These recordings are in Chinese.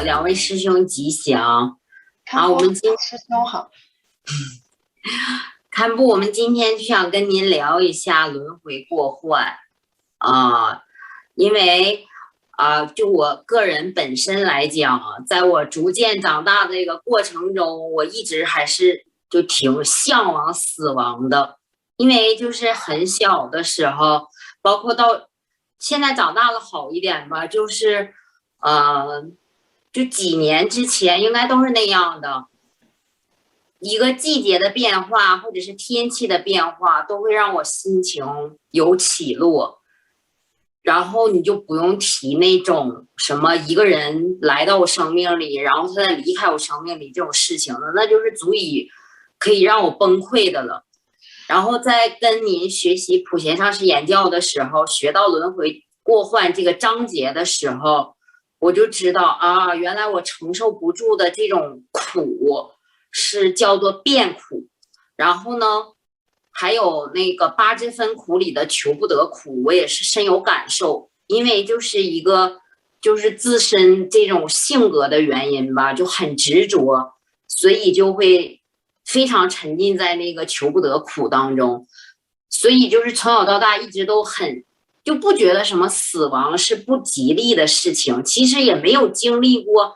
两位师兄吉祥。我们师兄好。堪布，我们今天就想跟您聊一下轮回过患因为就我个人本身来讲，在我逐渐长大的这个过程中，我一直还是就挺向往死亡的。因为就是很小的时候，包括到现在长大了好一点吧，就是就几年之前应该都是那样的。一个季节的变化，或者是天气的变化，都会让我心情有起落。然后你就不用提那种什么一个人来到我生命里，然后他再离开我生命里这种事情了，那就是足以可以让我崩溃的了。然后在跟您学习普贤上师言教的时候，学到轮回过患这个章节的时候，我就知道原来我承受不住的这种苦是叫做变苦。然后呢，还有那个八支分苦里的求不得苦，我也是深有感受。因为就是一个就是自身这种性格的原因吧，就很执着，所以就会非常沉浸在那个求不得苦当中。所以就是从小到大一直都就不觉得什么死亡是不吉利的事情，其实也没有经历过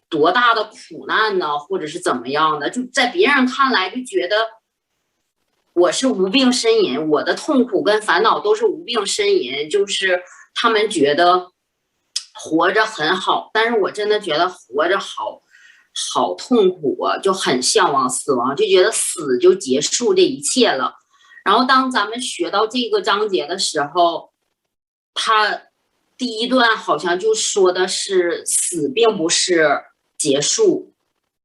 多大的苦难呢，或者是怎么样的，就在别人看来就觉得我是无病呻吟，我的痛苦跟烦恼都是无病呻吟，就是他们觉得活着很好，但是我真的觉得活着好痛苦啊，就很向往死亡，就觉得死就结束这一切了。然后当咱们学到这个章节的时候，他第一段好像就说的是死并不是结束，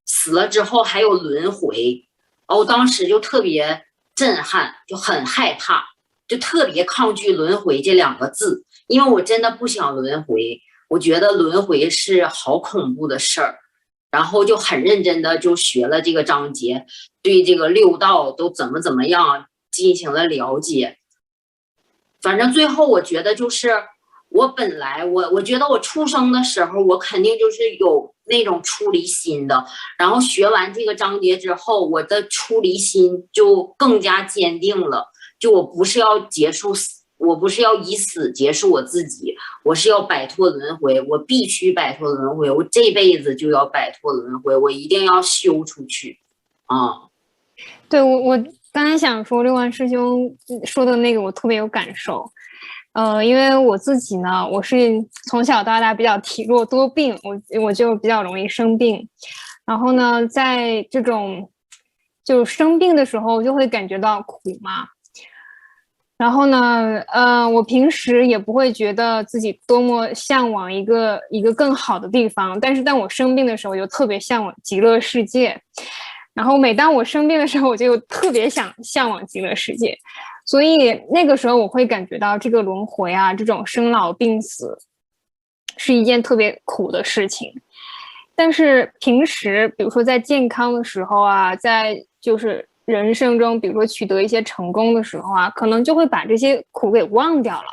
死了之后还有轮回。我当时就特别震撼，就很害怕，就特别抗拒轮回这两个字，因为我真的不想轮回，我觉得轮回是好恐怖的事儿。然后就很认真的就学了这个章节，对这个六道都怎么样进行了了解。反正最后我觉得就是我本来我觉得我出生的时候我肯定就是有那种出离心的，然后学完这个章节之后，我的出离心就更加坚定了。就我不是要结束死，我不是要以死结束我自己，我是要摆脱轮回，我必须摆脱轮回，我这辈子就要摆脱轮回，我一定要修出去对，我刚才想说六万师兄说的那个我特别有感受。因为我自己呢，我是从小到大比较体弱多病，我就比较容易生病。然后呢，在这种就生病的时候，就会感觉到苦嘛。然后呢，我平时也不会觉得自己多么向往一个更好的地方，但是当我生病的时候，我就特别向往极乐世界。然后每当我生病的时候，我就特别向往极乐世界。所以那个时候我会感觉到这个轮回啊，这种生老病死是一件特别苦的事情。但是平时比如说在健康的时候啊，在就是人生中比如说取得一些成功的时候啊，可能就会把这些苦给忘掉了。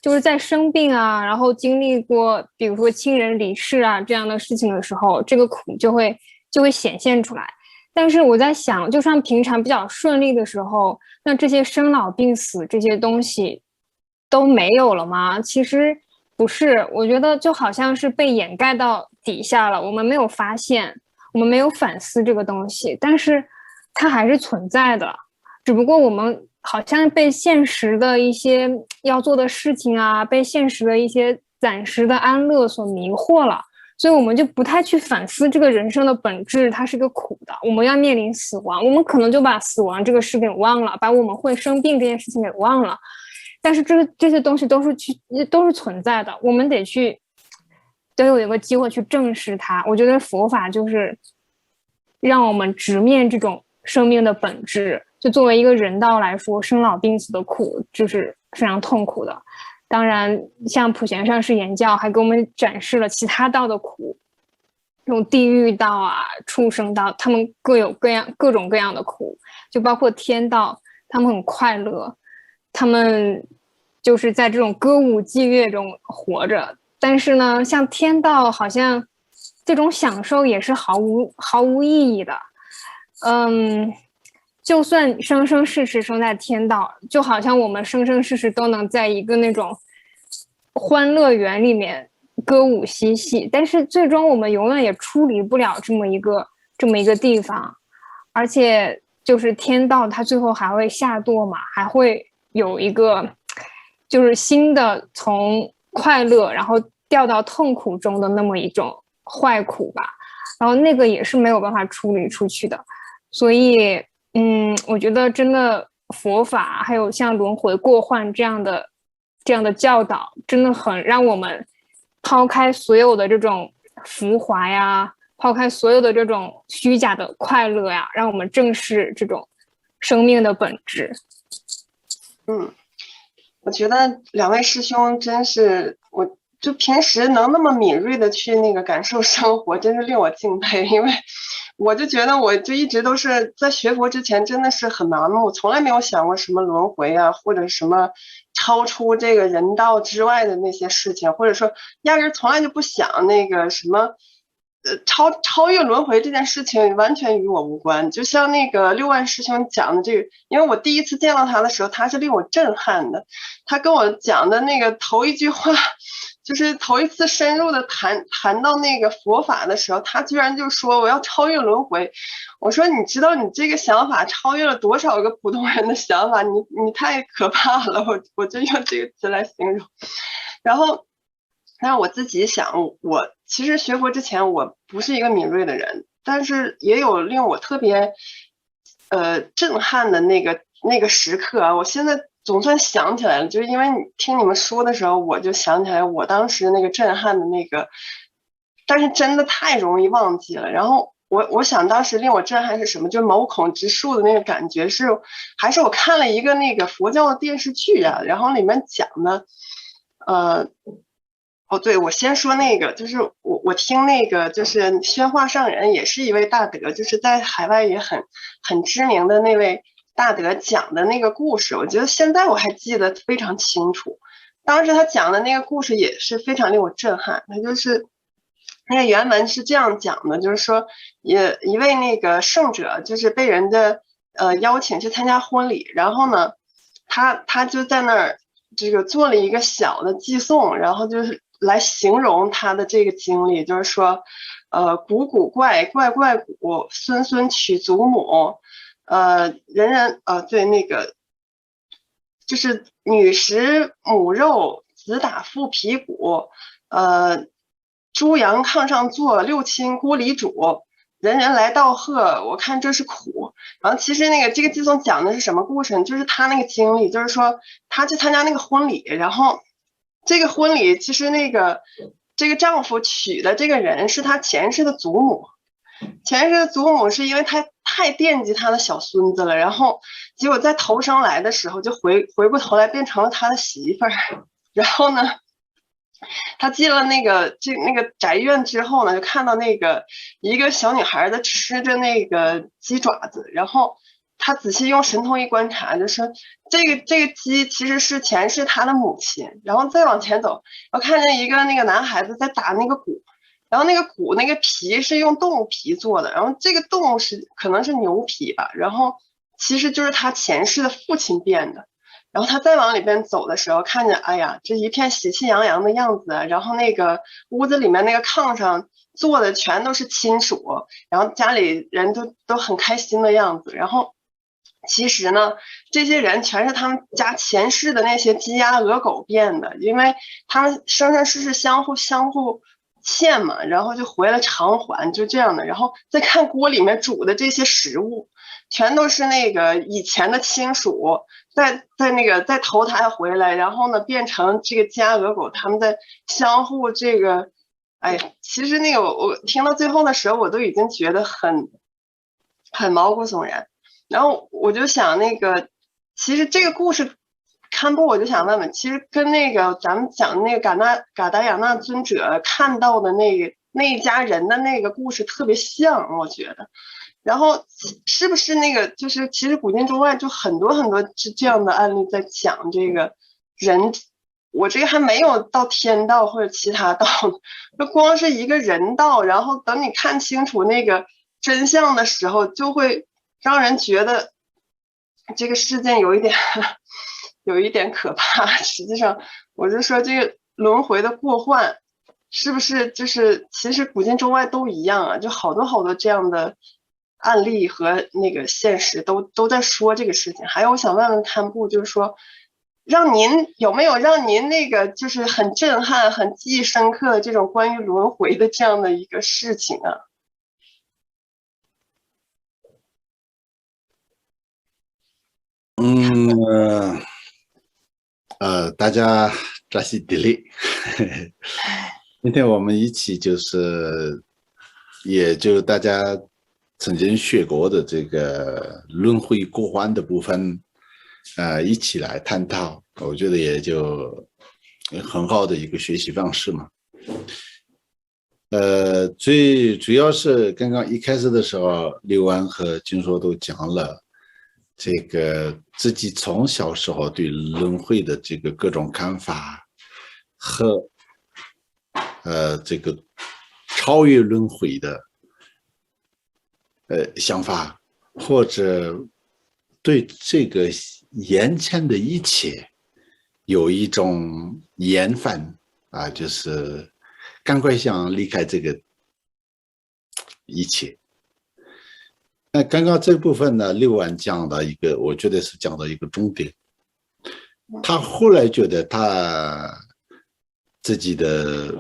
就是在生病啊，然后经历过比如说亲人离世啊这样的事情的时候，这个苦就会显现出来。但是我在想，就算平常比较顺利的时候，那这些生老病死这些东西都没有了吗？其实不是，我觉得就好像是被掩盖到底下了，我们没有发现，我们没有反思这个东西，但是它还是存在的，只不过我们好像被现实的一些要做的事情啊，被现实的一些暂时的安乐所迷惑了。所以我们就不太去反思这个人生的本质，它是个苦的，我们要面临死亡，我们可能就把死亡这个事给忘了，把我们会生病这件事情给忘了。但是这些东西都是存在的，我们得有一个机会去正视它。我觉得佛法就是让我们直面这种生命的本质，就作为一个人道来说，生老病死的苦就是非常痛苦的。当然像普贤上师言教还给我们展示了其他道的苦，这种地狱道啊、畜生道，他们各种各样的苦，就包括天道，他们很快乐，他们就是在这种歌舞伎乐中活着。但是呢，像天道好像这种享受也是毫无意义的。就算生生世世生在天道，就好像我们生生世世都能在一个那种欢乐园里面歌舞嬉戏，但是最终我们永远也出离不了这么一个地方。而且就是天道它最后还会下堕嘛，还会有一个就是新的从快乐然后掉到痛苦中的那么一种坏苦吧，然后那个也是没有办法处理出去的。所以我觉得真的佛法还有像轮回过患这样的教导，真的很让我们抛开所有的这种浮华呀，抛开所有的这种虚假的快乐呀，让我们正视这种生命的本质。我觉得两位师兄真是，我就平时能那么敏锐的去那个感受生活，真是令我敬佩。因为我就觉得我就一直都是在学佛之前真的是很麻木，从来没有想过什么轮回啊，或者什么超出这个人道之外的那些事情，或者说压根从来就不想那个什么超越轮回这件事情完全与我无关。就像那个六万师兄讲的这个，因为我第一次见到他的时候，他是令我震撼的。他跟我讲的那个头一句话，就是头一次深入的谈到那个佛法的时候，他居然就说我要超越轮回。我说你知道你这个想法超越了多少个普通人的想法，你太可怕了，我就用这个词来形容。然后但是我自己想，我其实学佛之前我不是一个敏锐的人，但是也有令我特别震撼的那个时刻啊。我现在总算想起来了，就是因为听你们说的时候，我就想起来我当时那个震撼的那个，但是真的太容易忘记了。然后我想当时令我震撼是什么，就是毛孔直竖的那个感觉是，还是我看了一个那个佛教的电视剧啊，然后里面讲的对，我先说那个，就是我听那个，就是宣化上人也是一位大德，就是在海外也很知名的那位大德讲的那个故事，我觉得现在我还记得非常清楚。当时他讲的那个故事也是非常令我震撼，他就是那个原文是这样讲的，就是说一位那个圣者就是被人的邀请去参加婚礼，然后呢他就在那儿这个做了一个小的寄送，然后就是来形容他的这个经历，就是说古古怪怪怪古，孙孙娶祖母，人人对，那个就是女食母肉，子打父皮骨，猪羊炕上坐，六亲锅里煮，人人来道贺，我看这是苦。然后其实那个这个寄送讲的是什么故事呢？就是他那个经历，就是说他去参加那个婚礼，然后这个婚礼其实这个丈夫娶的这个人是他前世的祖母，前世的祖母是因为他太惦记他的小孙子了，然后结果在投生来的时候就回过头来变成了他的媳妇儿。然后呢他进了那个宅院之后呢，就看到那个一个小女孩在吃着那个鸡爪子，然后他仔细用神通一观察，就是这个鸡其实是前世他的母亲。然后再往前走，我看见一个那个男孩子在打那个鼓，然后那个鼓那个皮是用动物皮做的，然后这个动物可能是牛皮吧，然后其实就是他前世的父亲变的。然后他再往里边走的时候，看见哎呀，这一片喜气洋洋的样子，然后那个屋子里面那个炕上坐的全都是亲属，然后家里人都很开心的样子。然后其实呢，这些人全是他们家前世的那些鸡鸭鹅狗变的，因为他们生生世世相互欠嘛，然后就回了偿还，就这样的。然后再看锅里面煮的这些食物，全都是那个以前的亲属再投胎回来，然后呢变成这个鸡鸭鹅狗，他们在相互这个，哎，其实那个我听到最后的时候，我都已经觉得很毛骨悚然。然后我就想那个，其实这个故事看播，我就想问问，其实跟那个咱们讲那个嘎达雅那尊者看到的那一家人的那个故事特别像，我觉得。然后是不是那个就是其实古今中外就很多这样的案例在讲这个人我这个还没有到天道或者其他道呢，就光是一个人道，然后等你看清楚那个真相的时候，就会让人觉得这个事件有一点有一点可怕。实际上，我就说这个轮回的过患，是不是就是其实古今中外都一样啊？就好多好多这样的案例和那个现实都在说这个事情。还有，我想问问堪布，就是说，有没有让您那个就是很震撼、很记忆深刻的这种关于轮回的这样的一个事情啊？大家扎西迪利，今天我们一起也就大家曾经学过的这个轮回过患的部分，一起来探讨，我觉得也就很好的一个学习方式嘛。最主要是刚刚一开始的时候，刘安和金硕都讲了这个自己从小时候对轮回的这个各种看法和这个超越轮回的想法，或者对这个眼前的一切有一种厌烦啊，就是赶快想离开这个一切。那刚刚这部分呢，六安讲的一个，我觉得是讲到一个重点。他后来觉得他自己的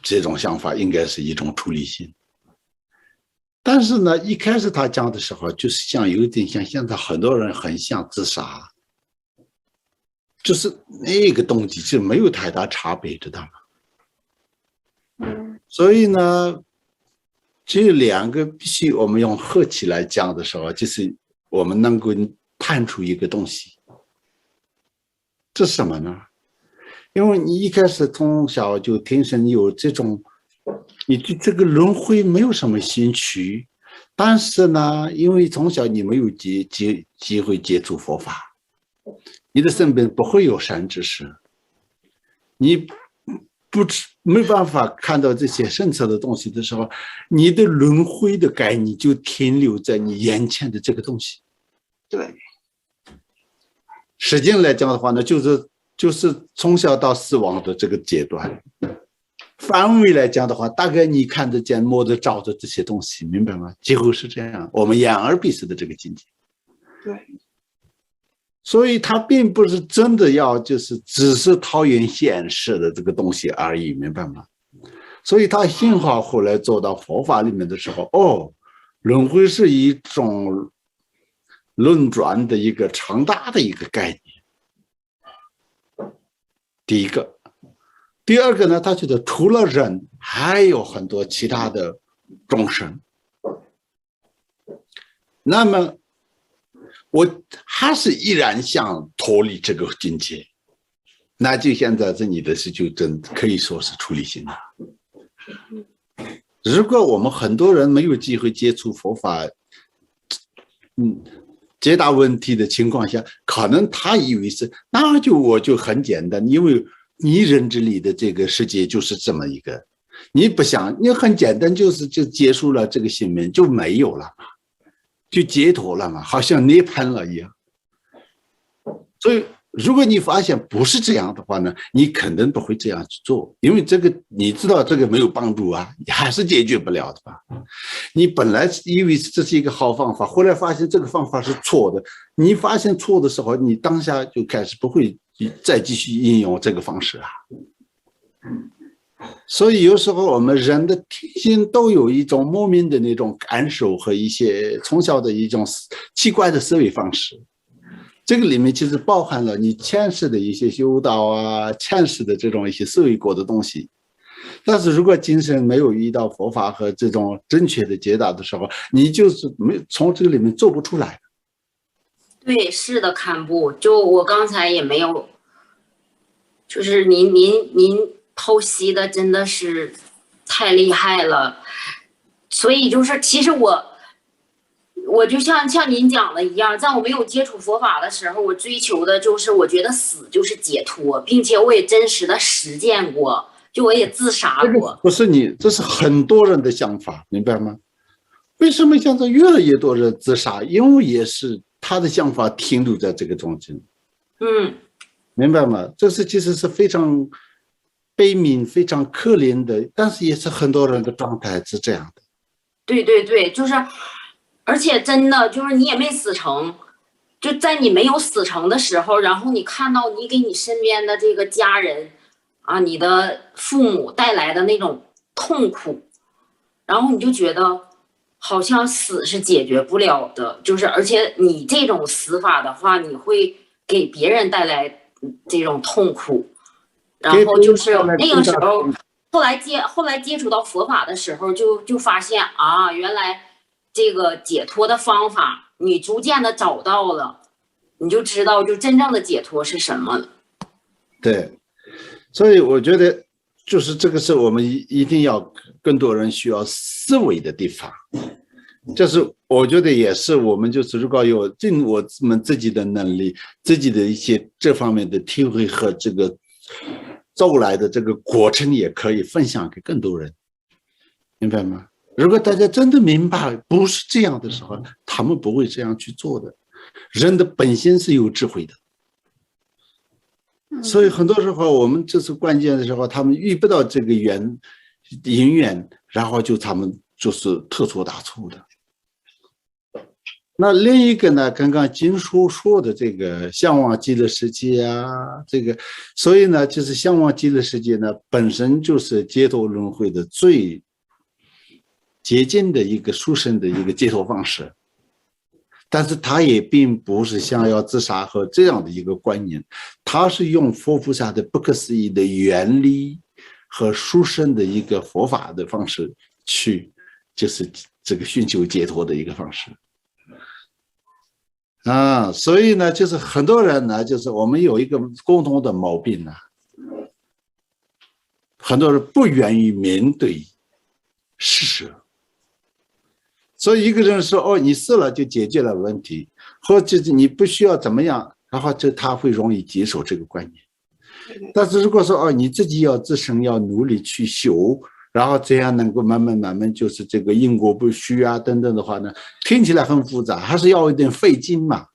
这种想法应该是一种处理性，但是呢，一开始他讲的时候，就是有点像现在很多人很想自杀，就是那个动机是没有太大差别，知道吗？所以呢，这两个必须我们用合起来讲的时候，就是我们能够探出一个东西。这是什么呢？因为你一开始从小就天生有这种，你对这个轮回没有什么兴趣，但是呢，因为从小你没有机会接触佛法，你的身边不会有善知识，你没办法看到这些深层的东西的时候，你的轮回的概念就停留在你眼前的这个东西。对，时间来讲的话呢，就是从小到死亡的这个阶段。范围来讲的话，大概你看得见摸得着的这些东西，明白吗？几乎是这样，我们眼耳鼻舌的这个境界。对，所以他并不是真的要只是讨厌现实的这个东西而已，明白吗？所以他幸好后来走到佛法里面的时候，轮回是一种轮转的一个长大的一个概念。第一个，第二个呢，他觉得除了人，还有很多其他的众生。那么我还是依然想脱离这个境界，那就现在这里的事就真可以说是处理性了。如果我们很多人没有机会接触佛法，解答问题的情况下，可能他以为是，我就很简单，因为你认知里的这个世界就是这么一个，你不想，你很简单，就结束了这个生命就没有了嘛，就解脱了嘛，好像涅槃了一样。所以如果你发现不是这样的话呢，你肯定不会这样去做，因为这个你知道这个没有帮助啊，你还是解决不了的吧。你本来以为这是一个好方法，后来发现这个方法是错的，你发现错的时候，你当下就开始不会再继续应用这个方式啊。所以有时候我们人的天性都有一种莫名的那种感受和一些从小的一种奇怪的思维方式，这个里面其实包含了你前世的一些修道啊，前世的这种一些思维过的东西。但是如果今生没有遇到佛法和这种正确的解答的时候，你就是从这个里面做不出来。对，是的，堪布，就我刚才也没有，就是您剖析的真的是太厉害了，所以就是其实我就像您讲的一样，在我没有接触佛法的时候，我追求的就是我觉得死就是解脱，并且我也真实的实践过，就我也自杀过。不是你，这是很多人的想法，明白吗？为什么现在越来越多人自杀？因为也是他的想法停留在这个中间，明白吗？这是其实是非常悲悯、非常可怜的，但是也是很多人的状态是这样的。对对对，就是，而且真的就是你也没死成，就在你没有死成的时候，然后你看到你给你身边的这个家人啊，你的父母带来的那种痛苦，然后你就觉得好像死是解决不了的，就是而且你这种死法的话，你会给别人带来这种痛苦，然后就是那个时候。后来接触到佛法的时候就发现啊，原来这个解脱的方法，你逐渐的找到了，你就知道就真正的解脱是什么了。对，所以我觉得就是这个是我们一定要更多人需要思维的地方。就是我觉得也是我们就是如果有尽我们自己的能力，自己的一些这方面的体会和这个走来的这个过程也可以分享给更多人，明白吗？如果大家真的明白不是这样的时候，他们不会这样去做的。人的本性是有智慧的，所以很多时候我们这次关键的时候，他们遇不到这个因缘，然后他们就是特错大错的。那另一个呢，刚刚经书说的这个向往极乐世界啊，这个，所以呢，就是向往极乐世界呢，本身就是解脱轮回的最接近的一个殊胜的一个解脱方式，但是他也并不是想要自杀和这样的一个观念，他是用佛菩萨的不可思议的原理和殊胜的一个佛法的方式去，就是这个寻求解脱的一个方式。所以呢，就是很多人呢，就是我们有一个共同的毛病呢，很多人不愿意面对事实。所以一个人说哦，你死了就解决了问题，或者你不需要怎么样，然后他会容易接受这个观念。但是如果说哦，你自己要自身要努力去修，然后这样能够慢慢就是这个因果不虚啊等等的话呢，听起来很复杂，还是要一点费劲嘛。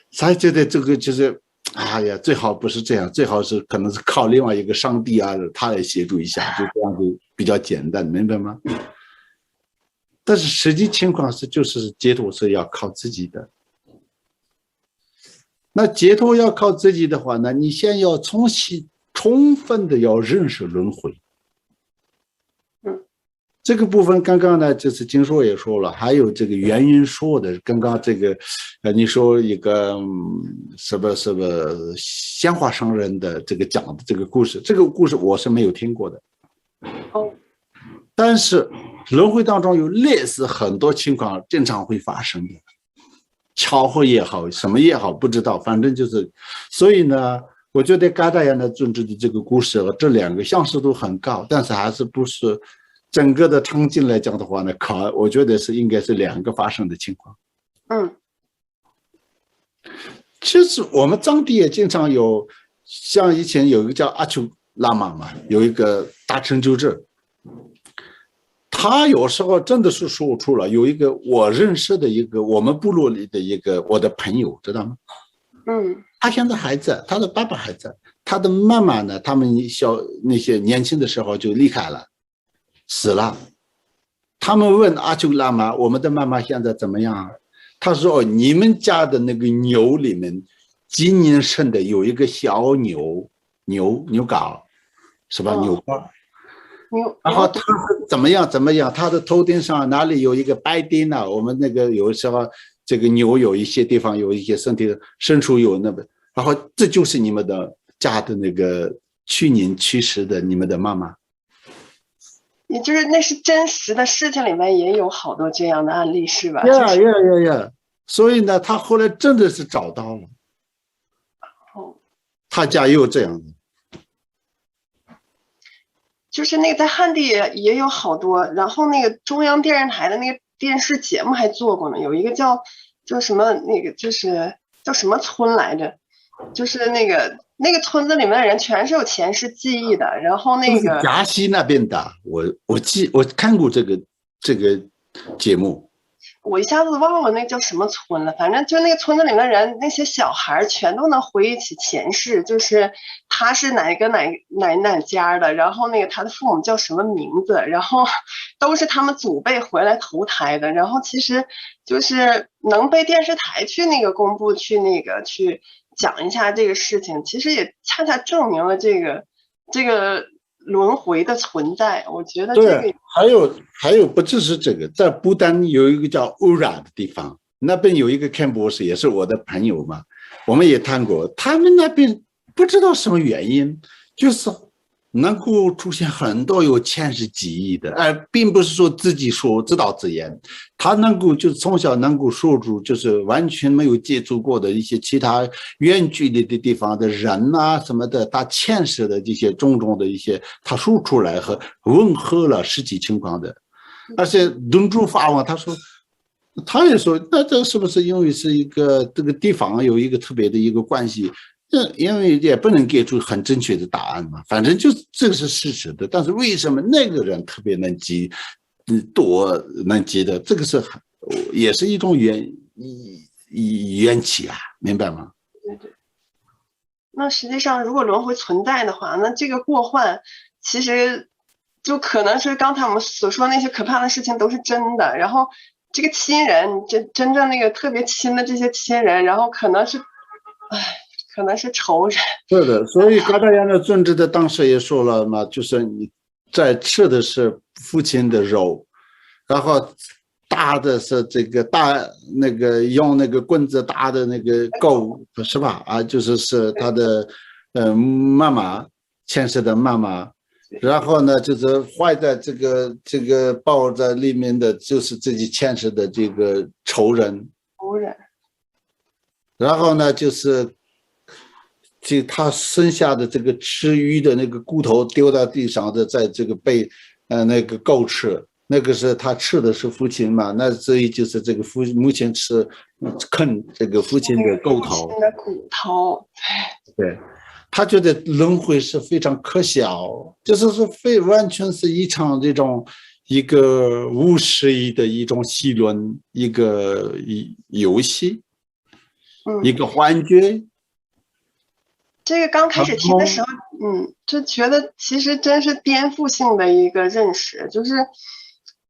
所以觉得这个就是哎呀，最好不是这样，最好是可能是靠另外一个上帝啊，他来协助一下，就这样就比较简单，明白吗？但是实际情况是，就是解脱是要靠自己的。那解脱要靠自己的话呢，你先要充分的要认识轮回。这个部分刚刚呢，就是经说也说了，还有这个元云说的，刚刚这个，你说一个什么鲜花上人的这个讲的这个故事，这个故事我是没有听过的。但是轮回当中有类似很多情况经常会发生的，巧合也好，什么也好，不知道，反正就是，所以呢，我觉得嘎达阳的尊者的这个故事和这两个相似度很高，但是还是不是整个的场景来讲的话呢，我觉得是应该是两个发生的情况。其实我们藏地也经常有，像以前有一个叫阿丘喇嘛嘛，有一个大成就者。他有时候真的是说出了，有一个我认识的一个我们部落里的一个我的朋友，知道吗？他现在还在，他的爸爸还在，他的妈妈呢，他们那些年轻的时候就离开了，死了。他们问阿丘喇嘛，我们的妈妈现在怎么样？他说你们家的那个牛里面今年生的有一个小牛秆，是吧？牛秆。然后他怎么样？他的头顶上哪里有一个白钉呢？我们那个有时候这个牛有一些地方有一些身体深处有那个，然后这就是你们的家的那个去年去世的你们的妈妈。也就是那是真实的事情里面也有好多这样的案例，是吧？呀。所以呢，他后来真的是找到了，他家也有这样的。就是那个在汉地也有好多，然后那个中央电视台的那个电视节目还做过呢，有一个叫什么那个就是叫什么村来着，就是那个村子里面的人全是有前世记忆的，然后那个陕西那边的，我看过这个节目。我一下子忘了那叫什么村了，反正就那个村子里面的人，那些小孩全都能回忆起前世，就是他是哪家的，然后那个他的父母叫什么名字，然后都是他们祖辈回来投胎的，然后其实就是能被电视台去那个公布去讲一下这个事情，其实也恰恰证明了这个轮回的存在。我觉得这个对，还有不只是这个，在不丹有一个叫乌染的地方，那边有一个Ken博士，也是我的朋友嘛，我们也谈过，他们那边不知道什么原因，就是能够出现很多有前世记忆的，并不是说自己说自导自演，他能够就是从小能够说出就是完全没有接触过的一些其他远距离的地方的人啊什么的，他前世的这些种种的一些，他说出来和吻合了实际情况的。而且论主法王他也说，那这是不是因为是一个这个地方有一个特别的一个关系？因为也不能给出很正确的答案嘛，反正就这个是事实的。但是为什么那个人特别能记，多能记得？这个是也是一种缘起啊，明白吗？对。那实际上，如果轮回存在的话，那这个过患其实就可能是刚才我们所说那些可怕的事情都是真的。然后这个亲人，真正那个特别亲的这些亲人，然后可能是仇人。是的，所以嘎达阳的尊者的当时也说了嘛，就是你在吃的是父亲的肉，然后打的是这个那个用那个棍子打的那个狗是吧？啊，是他的妈妈前世的妈妈，然后呢就是怀在这个抱在里面的就是自己前世的这个仇人，然后呢就是他生下的这个吃鱼的那个骨头丢到地上的，在这个被那个狗吃，那个是他吃的是父亲嘛，那所以就是这个母亲吃啃这个父亲的骨头，对，他觉得轮回是非常可笑，就是说完全是一场这种一个无实意的一种戏论，一个游戏，一个幻觉。这个刚开始听的时候，就觉得其实真是颠覆性的一个认识，就是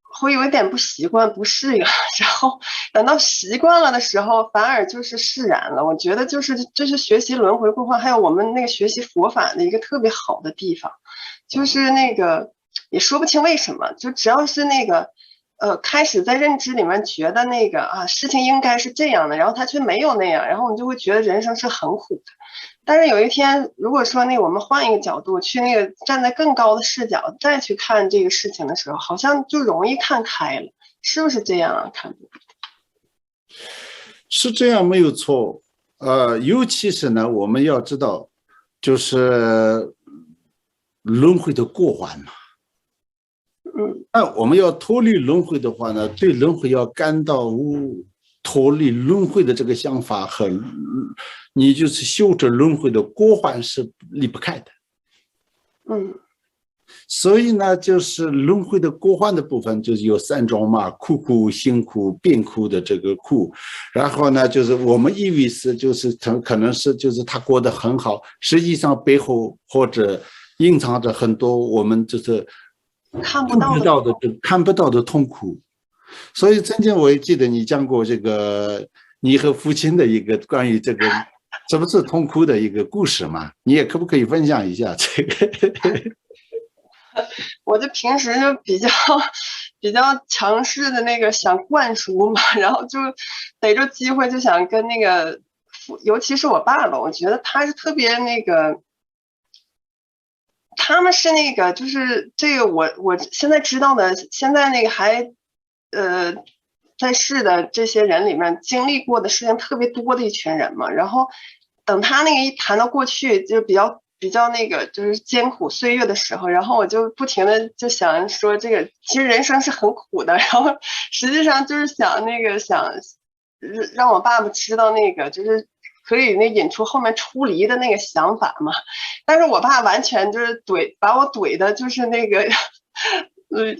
会有一点不习惯、不适应，然后等到习惯了的时候，反而就是释然了。我觉得这是学习轮回过患，还有我们那个学习佛法的一个特别好的地方，就是那个也说不清为什么，就只要是那个开始在认知里面觉得那个事情应该是这样的，然后他却没有那样，然后你就会觉得人生是很苦的。但是有一天，如果说我们换一个角度，去站在更高的视角再去看这个事情的时候，好像就容易看开了，是不是这样啊？看是这样没有错，尤其是呢，我们要知道，就是轮回的过患嘛。那我们要脱离轮回的话呢，对轮回要感到脱离轮回的这个想法和你就是修着轮回的过患是离不开的。所以呢，就是轮回的过患的部分就是有3种嘛，苦、辛苦、病苦的这个苦。然后呢，就是我们以为是就是可能是就是他过得很好，实际上背后或者隐藏着很多我们就是看不到的痛苦。所以曾经我也记得你讲过这个你和父亲的一个关于这个是不是痛苦的一个故事嘛？你也可不可以分享一下这个？我就平时就比较强势的那个想灌输嘛，然后就逮着机会就想跟那个尤其是我爸爸，我觉得他是特别那个。他们是那个，就是这个我现在知道的，现在那个还在世的这些人里面经历过的事情特别多的一群人嘛。然后等他那个一谈到过去，就比较比较那个就是艰苦岁月的时候，然后我就不停的就想说这个其实人生是很苦的，然后实际上就是想让我爸爸知道那个就是可以那引出后面出离的那个想法嘛。但是我爸完全就是把我怼的就是那个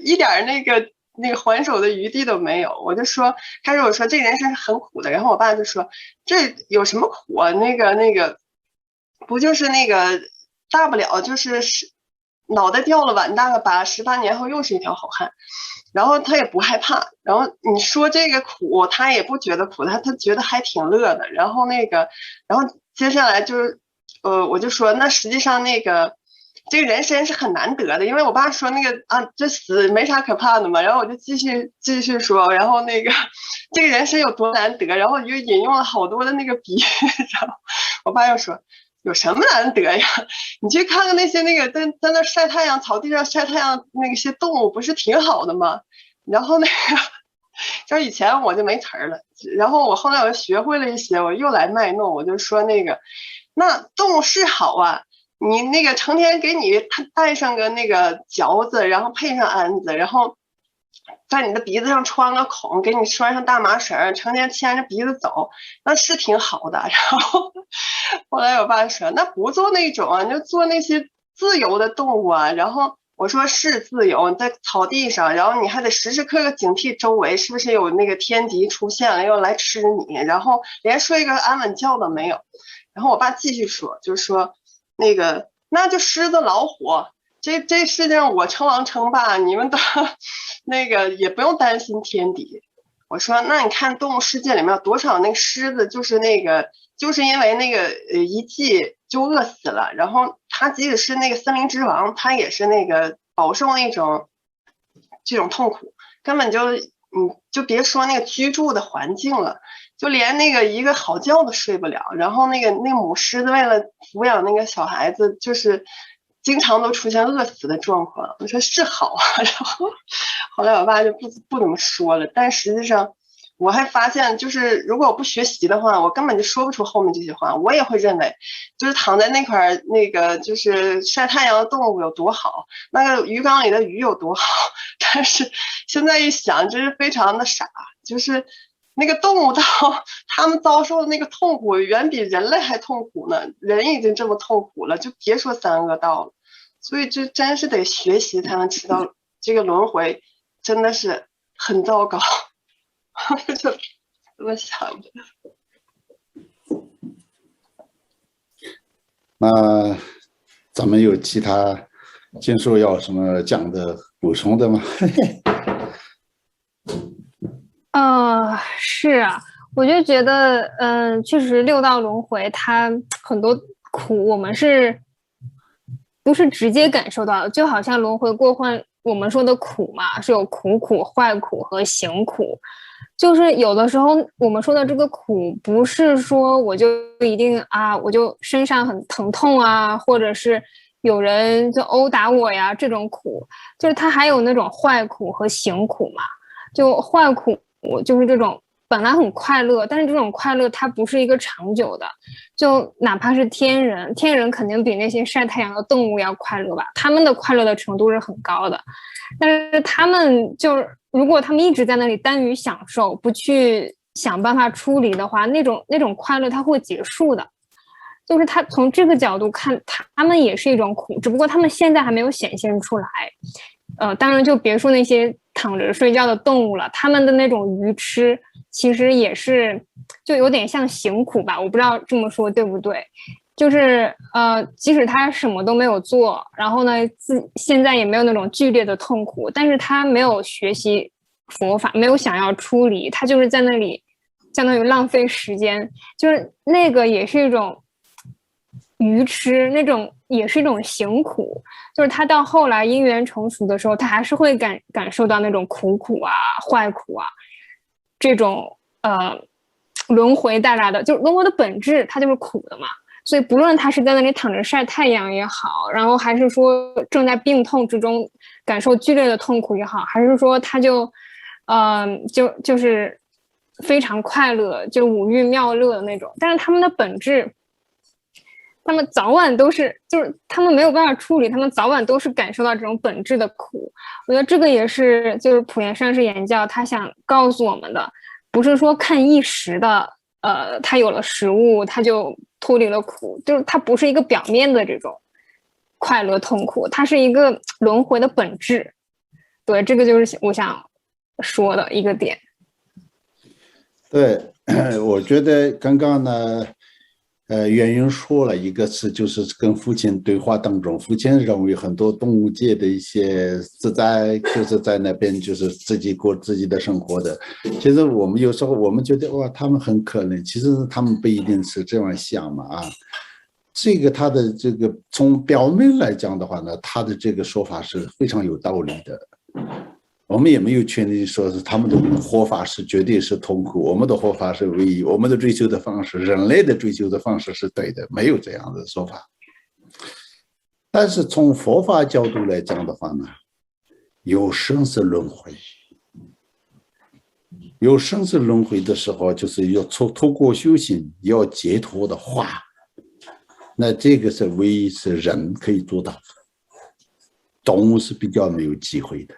一点那个还手的余地都没有。我就说开始我说这人生是很苦的，然后我爸就说这有什么苦啊，那个不就是那个大不了就是脑袋掉了碗大个疤，18年后又是一条好汉。然后他也不害怕，然后你说这个苦他也不觉得苦，他觉得还挺乐的。然后接下来就是我就说那实际上这个人生是很难得的，因为我爸说这死没啥可怕的嘛。然后我就继续说，然后这个人生有多难得，然后我就引用了好多的那个比喻。然后我爸又说有什么难得呀？你去看看那些在那晒太阳，草地上晒太阳那些动物不是挺好的吗？然后就是以前我就没词儿了，然后我后来我就学会了一些，我又来卖弄，我就说那动物是好啊，你成天给你带上个嚼子，然后配上鞍子，然后在你的鼻子上穿个孔，给你拴上大麻绳，成天牵着鼻子走，那是挺好的。然后后来我爸说那不做那种啊，你就做那些自由的动物啊。然后我说是自由，你在草地上，然后你还得时时刻刻警惕周围是不是有天敌出现了要来吃你，然后连睡个安稳觉都没有。然后我爸继续说，就是说那就狮子老虎，这世界上我称王称霸，你们都也不用担心天敌。我说那你看动物世界里面有多少狮子就是因为一季就饿死了，然后他即使是森林之王，他也是饱受这种痛苦，根本就别说居住的环境了，就连一个好觉都睡不了。然后母狮子为了抚养小孩子，就是经常都出现饿死的状况。我说是好啊，然后后来我爸就不怎么说了。但实际上我还发现，就是如果我不学习的话，我根本就说不出后面这些话。我也会认为就是躺在那块就是晒太阳的动物有多好，鱼缸里的鱼有多好。但是现在一想真是非常的傻，就是动物他们遭受的痛苦远比人类还痛苦呢，人已经这么痛苦了，就别说三恶道了。所以这真是得学习才能知道这个轮回真的是很糟糕。就这么想的。那咱们有其他经书要什么讲的补充的吗？是啊，我就觉得确实六道轮回它很多苦我们是不是直接感受到的，就好像轮回过患我们说的苦嘛，是有苦苦、坏苦和行苦。就是有的时候我们说的这个苦不是说我就一定我就身上很疼痛啊，或者是有人就殴打我呀，这种苦就是它还有那种坏苦和行苦嘛。就坏苦就是这种本来很快乐，但是这种快乐它不是一个长久的，就哪怕是天人肯定比那些晒太阳的动物要快乐吧，他们的快乐的程度是很高的。但是他们就是如果他们一直在那里耽于享受，不去想办法处理的话，那种快乐它会结束的。就是他从这个角度看，他们也是一种苦，只不过他们现在还没有显现出来。当然就别说那些躺着睡觉的动物了，他们的那种愚痴其实也是就有点像行苦吧，我不知道这么说对不对。就是即使他什么都没有做，然后呢现在也没有那种剧烈的痛苦，但是他没有学习佛法，没有想要出离，他就是在那里相当于浪费时间，就是那个也是一种愚痴，那种也是一种行苦。就是他到后来因缘成熟的时候，他还是会感受到那种苦啊、坏苦啊，这种轮回带来的，就是轮回的本质它就是苦的嘛。所以不论他是在那里躺着晒太阳也好，然后还是说正在病痛之中感受剧烈的痛苦也好，还是说他就是非常快乐，就五欲妙乐的那种，但是他们的本质他们早晚都是，就是他们没有办法处理，他们早晚都是感受到这种本质的苦。我觉得这个也是就是普贤上师言教他想告诉我们的，不是说看一时的，他有了食物他就脱离了苦，就是它不是一个表面的这种快乐痛苦，它是一个轮回的本质。对，这个就是我想说的一个点。对，我觉得刚刚呢，袁云说了一个是，就是跟父亲对话当中，父亲认为很多动物界的一些自在，就是在那边就是自己过自己的生活的。其实我们有时候我们觉得哇，他们很可怜，其实他们不一定是这样想嘛啊。这个他的这个从表面来讲的话呢，他的这个说法是非常有道理的。我们也没有权利说是他们的活法是绝对是痛苦，我们的活法是唯一，我们的追求的方式，人类的追求的方式是对的，没有这样的说法。但是从佛法角度来讲的话呢，有生死轮回，有生死轮回的时候，就是要透过修行要解脱的话，那这个是唯一是人可以做到的，动物是比较没有机会的。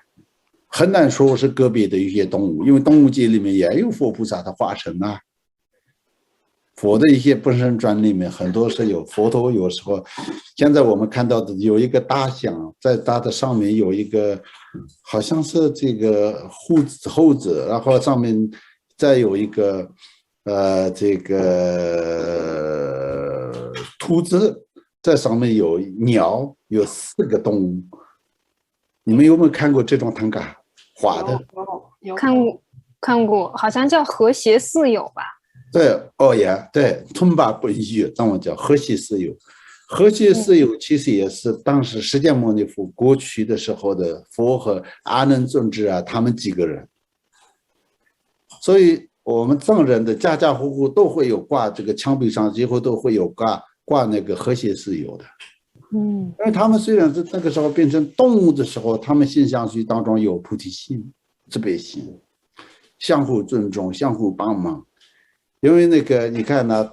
很难说是个别的一些动物，因为动物界里面也有佛菩萨的化身啊。佛的一些本身传里面很多是有佛陀，有时候现在我们看到的有一个大象，在它的上面有一个好像是这个猴子，然后上面再有一个这个兔子，在上面有鸟，有4个动物。你们有没有看过这种唐卡画的？有看过，好像叫和谐寺有吧？对，哦呀，对，吞巴不语，咱们叫和谐寺有。和谐寺有其实也是当时释迦牟尼佛过去的时候的佛和阿难尊者啊，他们几个人。所以我们藏人的家家户户都会有挂这个墙壁上，几乎都会有挂那个和谐寺有的。因为他们虽然是那个时候变成动物的时候，他们心相续当中有菩提心、慈悲心，相互尊重、相互帮忙。因为那个你看呢，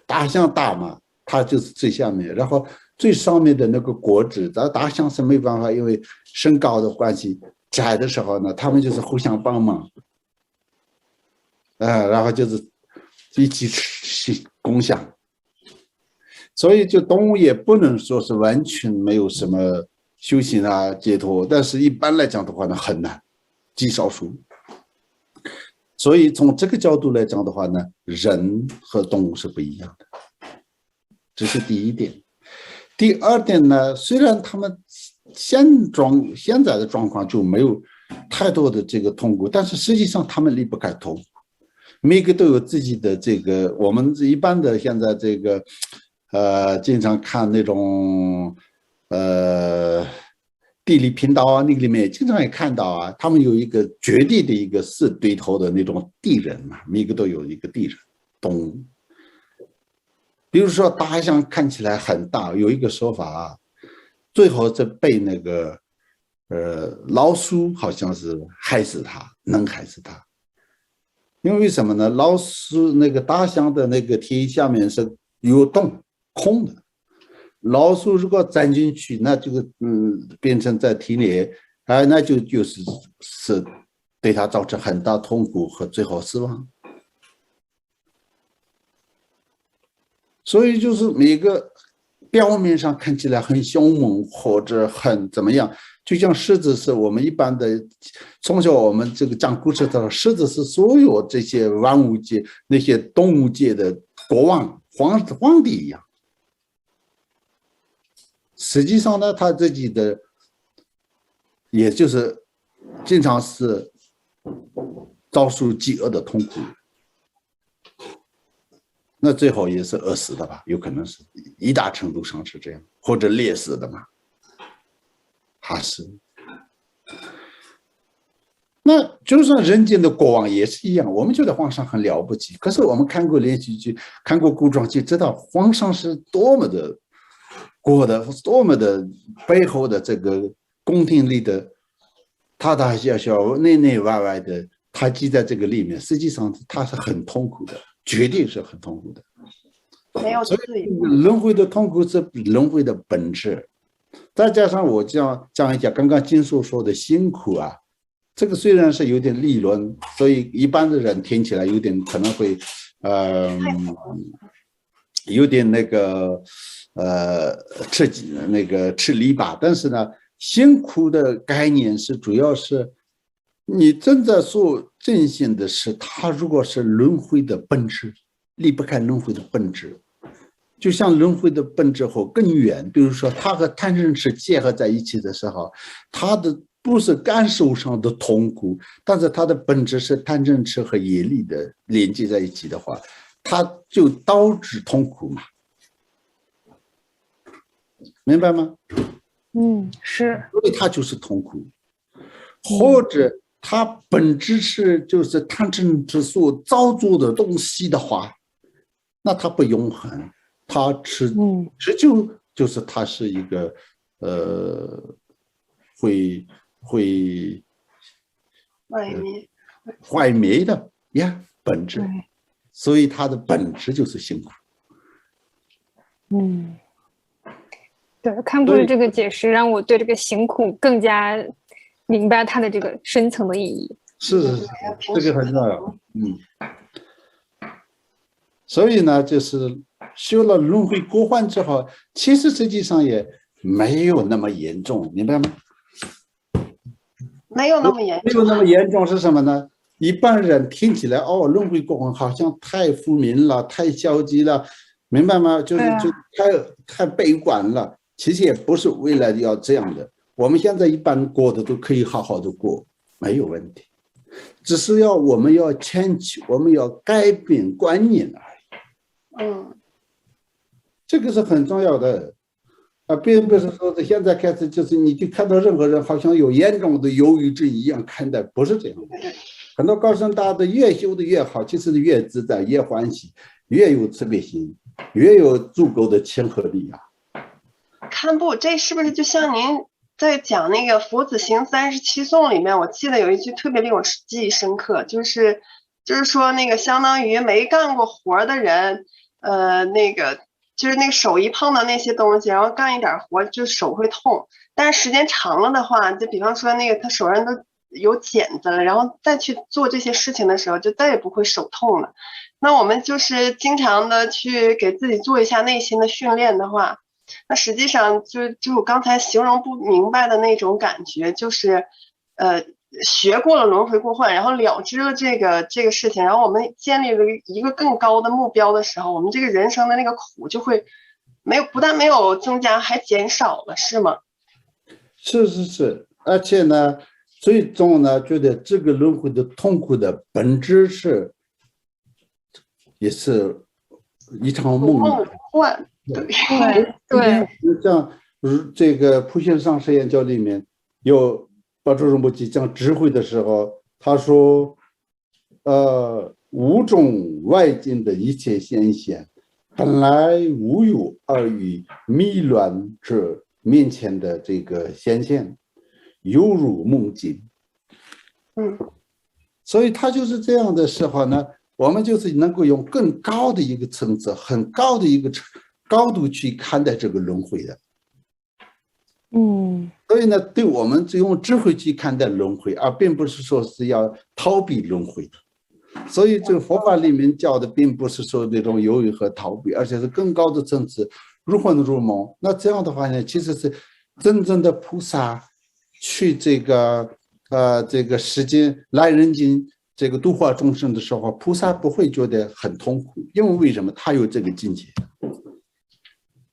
大象大嘛，它就是最下面，然后最上面的那个果子，大象是没办法，因为身高的关系，窄的时候呢，他们就是互相帮忙，然后就是一起去共享。所以就动物也不能说是完全没有什么修行啊解脱，但是一般来讲的话呢很难，极少数。所以从这个角度来讲的话呢，人和动物是不一样的，这是第一点。第二点呢，虽然他们现在的状况就没有太多的这个痛苦，但是实际上他们离不开痛苦，每个都有自己的这个，我们一般的现在这个经常看那种地理频道啊，那个里面经常也看到啊，他们有一个绝对的一个4对头的那种地人嘛，每个都有一个地人动物。比如说大象看起来很大，有一个说法啊，最后是被那个老鼠好像是害死它，能害死它。因为什么呢？老鼠那个大象的那个蹄下面是有洞空的，老鼠如果钻进去，那就是变成在体内，那就是对它造成很大痛苦和最后死亡。所以就是每个表面上看起来很凶猛或者很怎么样，就像狮子是我们一般的，从小我们这个讲故事的狮子是所有这些万物界那些动物界的国王皇帝一样。实际上呢，他自己的也就是经常是遭受饥饿的痛苦，那最后也是饿死的吧，有可能是一大程度上是这样，或者烈死的嘛，还是。那就算人间的国王也是一样，我们觉得皇上很了不起，可是我们看过连续剧，看过古装剧，知道皇上是多么的多么的背后的这个宫廷里的大大小小内内外外的，他记在这个里面，实际上他是很痛苦的，绝对是很痛苦的。没有所自由。以轮回的痛苦是轮回的本质。再加上我讲一下刚刚金叔说的辛苦啊，这个虽然是有点理论，所以一般的人听起来有点可能会有点那个吃力吧。但是呢，辛苦的概念是主要是你正在做正性的事，它如果是轮回的本质，离不开轮回的本质。就像轮回的本质后更远，比如说它和贪嗔痴结合在一起的时候，它的不是感受上的痛苦，但是它的本质是贪嗔痴和业力的连接在一起的话，它就导致痛苦嘛，明白吗？是，所以它就是痛苦，或者它本质是就是贪嗔痴所造作的东西的话，那它不永恒。它持久就是它是一个会坏灭的呀本质，所以它的本质就是辛苦。对，康布的这个解释让我对这个辛苦更加明白它的这个深层的意义。是，这个很重要。所以呢，就是修了轮回过患之后，其实实际上也没有那么严重，明白吗？没有那么严重。没有那么严重是什么呢？一般人听起来轮回过患好像太负面了，太消极了，明白吗？就太悲观了。其实也不是为了要这样的，我们现在一般过的都可以好好的过，没有问题。只是我们要迁就，我们要改变观念而已。这个是很重要的并不是说现在开始就是你就看到任何人好像有严重的忧郁症一样看待，不是这样的。很多高僧大德越修的越好，其实越自在，越欢喜，越有慈悲心，越有足够的亲和力啊。堪布，这是不是就像您在讲那个《佛子行37颂》里面，我记得有一句特别令我记忆深刻，就是说那个相当于没干过活的人，那个就是那个手一碰到那些东西，然后干一点活就手会痛，但是时间长了的话，就比方说那个他手上都有茧子了，然后再去做这些事情的时候，就再也不会手痛了。那我们就是经常的去给自己做一下内心的训练的话，那实际上就我刚才形容不明白的那种感觉，就是学过了轮回过患，然后了知了这个事情，然后我们建立了一个更高的目标的时候，我们这个人生的那个苦就会不但没有增加，还减少了，是吗？是，而且呢，最终呢，觉得这个轮回的痛苦的本质也是一场梦幻。对，像这个普贤上实验教里面有巴珠仁波齐讲智慧的时候，他说五种外境的一切现象本来无有而于迷乱者面前的这个显现犹如梦境。所以他就是这样的时候呢，我们就是能够用更高的一个层次，很高的一个高度去看待这个轮回的。所以呢，对我们就用智慧去看待轮回，而并不是说是要逃避轮回的。所以这个佛法里面教的并不是说那种犹豫和逃避，而且是更高的层次，入魂入梦。那这样的话呢，其实是真正的菩萨去这个世间来人间这个度化众生的时候，菩萨不会觉得很痛苦，因为为什么？他有这个境界。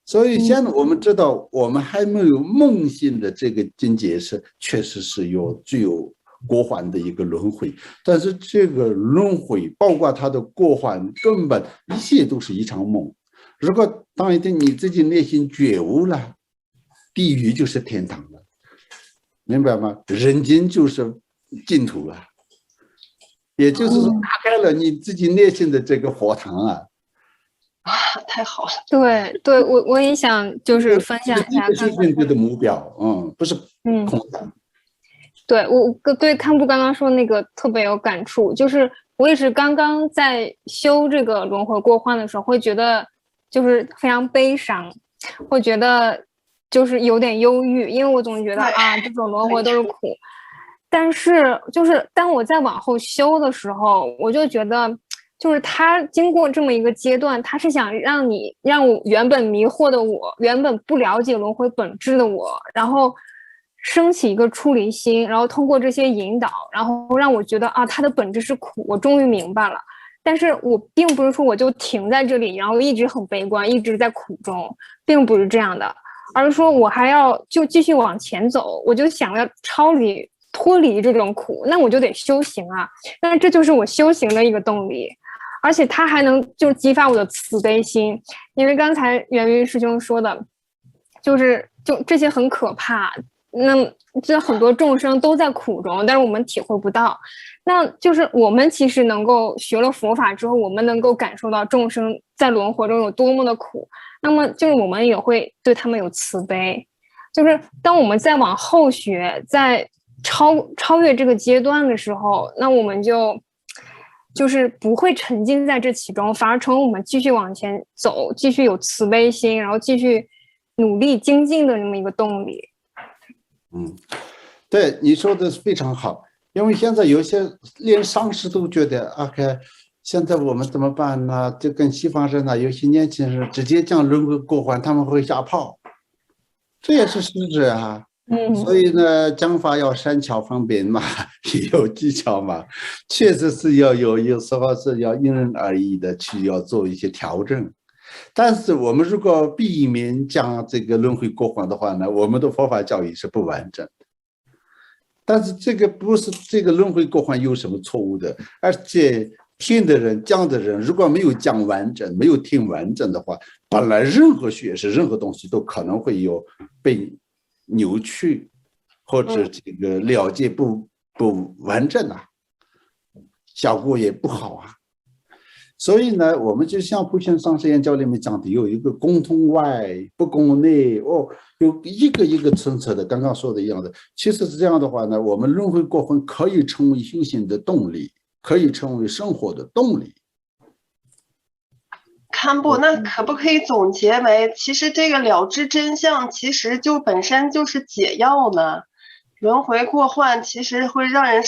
所以现在我们知道，我们还没有梦性的这个境界是确实是具有过患的一个轮回，但是这个轮回包括它的过患根本一切都是一场梦。如果当一天你自己内心觉悟了，地狱就是天堂了，明白吗？人间就是净土了，也就是说打开了你自己内心的这个佛堂啊。太好了！对，我也想就是分享一下这是正确的目标，不是空谈。对，我对堪布刚刚说那个特别有感触，就是我也是刚刚在修这个轮回过患的时候，会觉得就是非常悲伤，会觉得就是有点忧郁，因为我总觉得啊，这种轮回都是苦。但是就是当我再往后修的时候，我就觉得，就是他经过这么一个阶段，他是想让我原本迷惑的我，原本不了解轮回本质的我，然后升起一个出离心，然后通过这些引导，然后让我觉得啊，它的本质是苦，我终于明白了。但是我并不是说我就停在这里，然后一直很悲观，一直在苦中，并不是这样的，而是说我还要就继续往前走，我就想要脱离这种苦，那我就得修行啊，那这就是我修行的一个动力。而且它还能就激发我的慈悲心，因为刚才圆云师兄说的，就这些很可怕，那这很多众生都在苦中，但是我们体会不到。那就是我们其实能够学了佛法之后，我们能够感受到众生在轮回中有多么的苦，那么就是我们也会对他们有慈悲。就是当我们再往后学，在超越这个阶段的时候，那我们就是不会沉浸在这其中，反而成为我们继续往前走，继续有慈悲心，然后继续努力精进的那么一个动力。对，你说的是非常好。因为现在有些连上师都觉得，OK，现在我们怎么办呢？就跟西方人呢，有些年轻人直接将轮回过换，他们会吓跑，这也是事实啊。所以呢，讲法要善巧方便嘛，也有技巧嘛，确实是有时候是要因人而异的去要做一些调整。但是我们如果避免讲这个轮回过换的话呢，我们的佛法教育是不完整的。但是这个不是这个轮回过换有什么错误的，而且听的人讲的人如果没有讲完整，没有听完整的话，本来任何学识任何东西都可能会有被扭曲或者这个了解不完整啊，效果也不好啊。所以呢，我们就像普贤上师言教里面讲的，有一个共通外不共内有一个层次的，刚刚说的一样的。其实是这样的话呢，我们轮回过换可以成为修行的动力，可以成为生活的动力。堪布，那可不可以总结为，其实这个了知真相，其实就本身就是解药呢？轮回过换其实会让人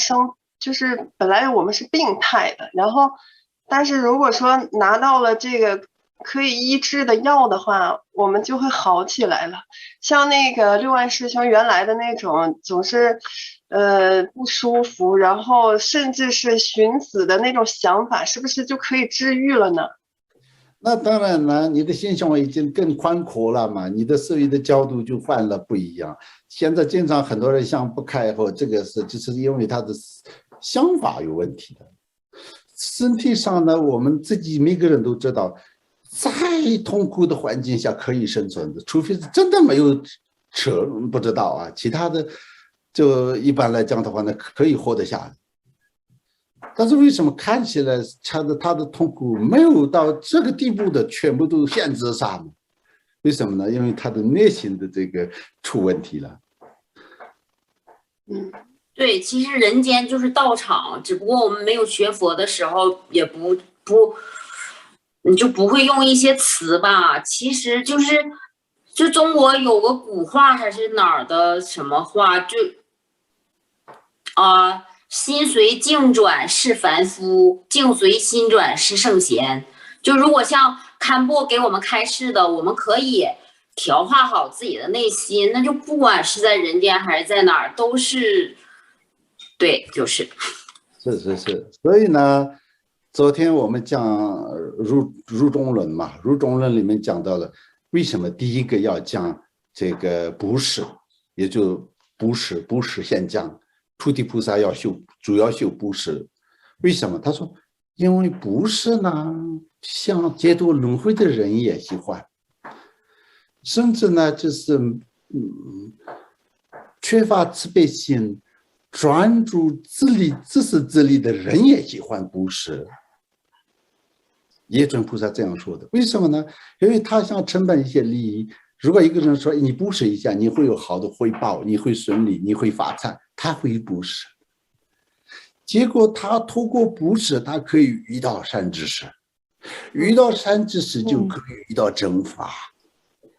就是本来我们是病态的，然后但是如果说拿到了这个可以医治的药的话，我们就会好起来了。像那个六万师兄原来的那种总是不舒服，然后甚至是寻死的那种想法，是不是就可以治愈了呢？那当然了，你的心胸已经更宽阔了嘛，你的思维的角度就换了不一样。现在经常很多人想不开后，这个是就是因为他的想法有问题的。身体上呢，我们自己每个人都知道，再痛苦的环境下可以生存的，除非是真的没有车，不知道啊，其他的就一般来讲的话呢，可以活得下来。但是为什么看起来他的痛苦没有到这个地步的全部都限制上呢？为什么呢？因为他的内心的这个出问题了。对，其实人间就是道场，只不过我们没有学佛的时候，也你就不会用一些词吧。其实就中国有个古话还是哪儿的什么话，心随境转是凡夫，境随心转是圣贤。就如果像堪布给我们开示的，我们可以调化好自己的内心，那就不管是在人间还是在哪儿，都是对，是。所以呢，昨天我们讲入中论嘛，入中论里面讲到了为什么第一个要讲这个布施，也就布施先讲。菩提菩萨主要修布施，为什么？他说，因为布施呢，像解脱轮回的人也喜欢，甚至呢，就是缺乏慈悲心、专注自私自利的人也喜欢布施。耶尊菩萨这样说的，为什么呢？因为他想承办一些利益。如果一个人说你布施一下，你会有好的回报，你会顺利，你会发财，他会布施。结果他透过布施，他可以遇到善知识，遇到善知识就可以遇到正法，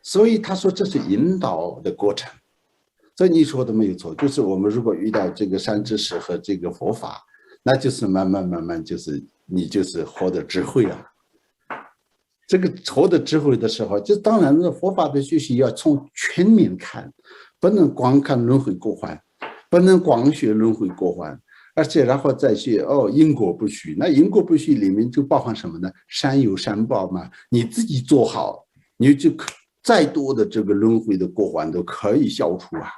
所以他说这是引导的过程。所以你说的没有错，就是我们如果遇到这个善知识和这个佛法，那就是慢慢就是你就是获得智慧了。这个获得智慧的时候，就当然了，佛法的学习要从全面看，不能光看轮回过患，不能光学轮回过患，而且然后再学因果不虚。那因果不虚里面就包含什么呢？善有善报嘛，你自己做好，你就再多的这个轮回的过患都可以消除啊。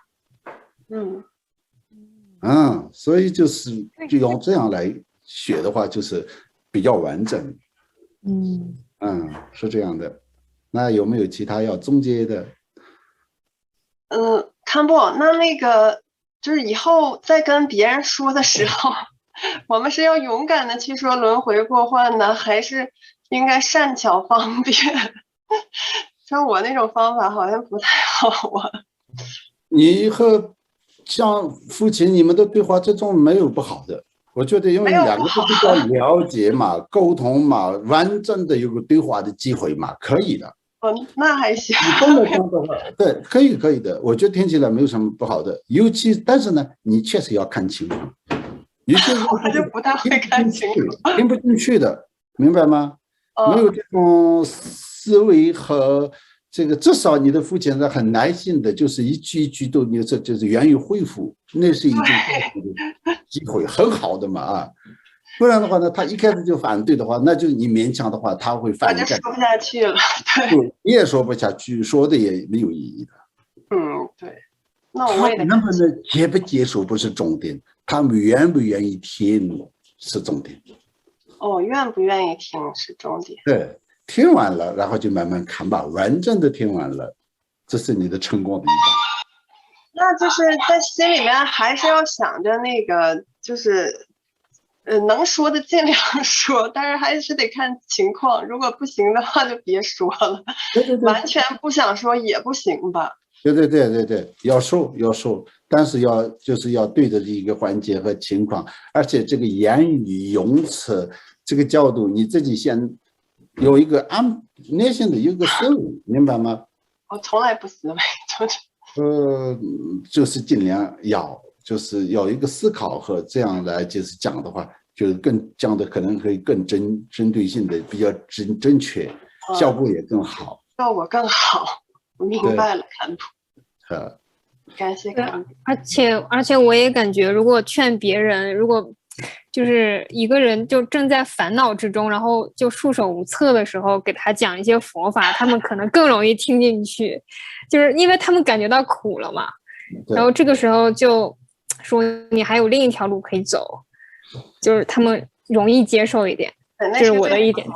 所以就用这样来学的话，就是比较完整。是这样的。那有没有其他要总结的？康波，那个就是以后在跟别人说的时候，我们是要勇敢的去说轮回过患呢，还是应该善巧方便？像我那种方法好像不太好啊。你和像父亲你们的对话，这种没有不好的。我觉得因为两个都比较了解嘛，沟通嘛，完整的有个对话的机会嘛，可以的。那还行。你这么讲的话，对，可以的。我觉得听起来没有什么不好的，但是呢，你确实要看情况。有些人我就不太会看情况，听不进去的，明白吗？没有这种思维和这个，至少你的父亲是很耐心的，就是一句一句都就是愿意回复，那是一种机会，很好的嘛不然的话呢，他一开始就反对的话，那就是你勉强的话，他会反对。我就说不下去了。对，你也说不下去，说的也没有意义的。对。那我也能不能接不接受不是重点，他们愿不愿意听是重点。愿不愿意听是重点。对，听完了，然后就慢慢看吧，完整的听完了，这是你的成功的一半。那就是在心里面还是要想着那个，就是能说的尽量说，但是还是得看情况。如果不行的话，就别说了。对，完全不想说也不行吧？对，要说，但是就是要对着一个环节和情况，而且这个言语用词这个角度，你自己先有一个内心的一个思维，明白吗？我从来不思维，就是尽量就是有一个思考和这样来就是讲的话，就是更讲的可能会更针对性的比较正确，效果也更好。效果更好，我明白了，坎普。感谢坎普。而且我也感觉，如果劝别人，如果就是一个人就正在烦恼之中，然后就束手无策的时候，给他讲一些佛法，他们可能更容易听进去，就是因为他们感觉到苦了嘛。然后这个时候就说你还有另一条路可以走，就是他们容易接受一点。这是我的一点。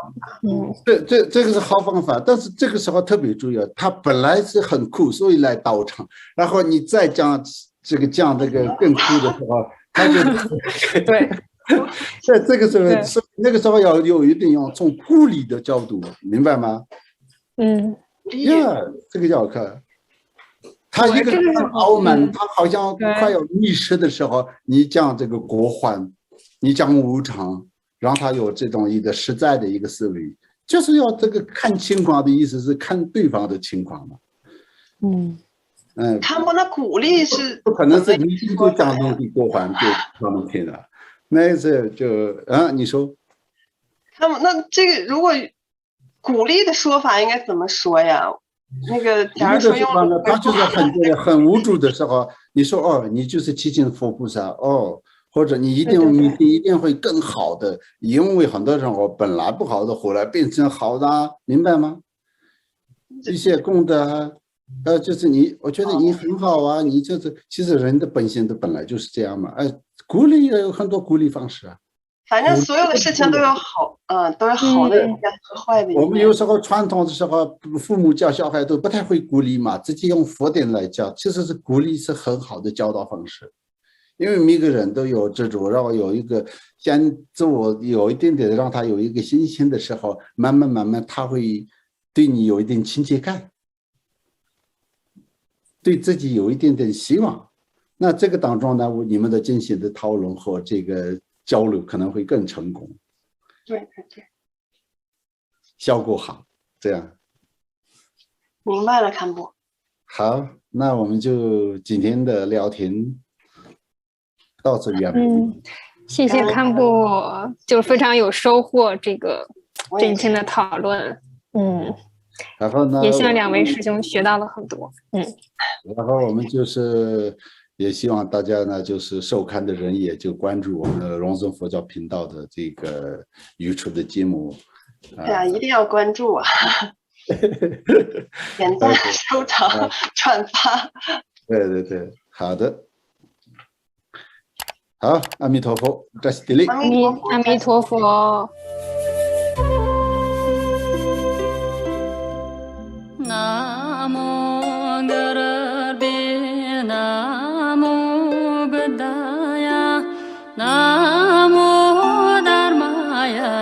这个是好方法，但是这个时候特别注意，他本来是很苦，所以来道场，然后你再讲这个更苦的时候，他就对。在这个时候，那个时候要有一定要从护理的角度，明白吗？这个要看。他一个人傲慢，他好像快要迷失的时候，你讲这个国患，你讲无常。让他有这种一个实在的一个思维，就是要这个看情况的意思是看对方的情况嘛。他们的鼓励是不可能是你就讲东西过还给他们听的，那是就你说。他们那这个如果鼓励的说法应该怎么说呀？那个假如说用他就是很无助的时候，你说你就是祈请佛菩萨或者你一定会更好的，因为很多人本来不好的，后来变成好的，明白吗？一些功德就是我觉得你很好啊，你就是其实人的本性都本来就是这样嘛。鼓励也有很多鼓励方式啊。反正所有的事情都有好，都有好的一面和坏的一面。我们有时候传统的时候，父母教小孩都不太会鼓励嘛，直接用佛典来教，其实是鼓励是很好的教导方式。因为每个人都有这种，让我有一个先自我有一点点让他有一个信心的时候，慢慢他会对你有一点亲切感，对自己有一点点希望。那这个当中呢，你们的进行的讨论和这个交流可能会更成功。对。效果好，这样。明白了，堪布。好，那我们就今天的聊天到此圆满。谢谢堪布，就非常有收获这一天的讨论。然后呢，也向两位师兄学到了很多。然后我们就是也希望大家呢，就是收看的人也就关注我们的荣尊佛教频道的这个YouTube的节目。对啊，一定要关注啊！点赞、收藏、转发。对对，好的。好，阿弥陀佛，扎西地利。阿弥陀佛。Namo Garbe Namo Buddhaya Namo Dharmaya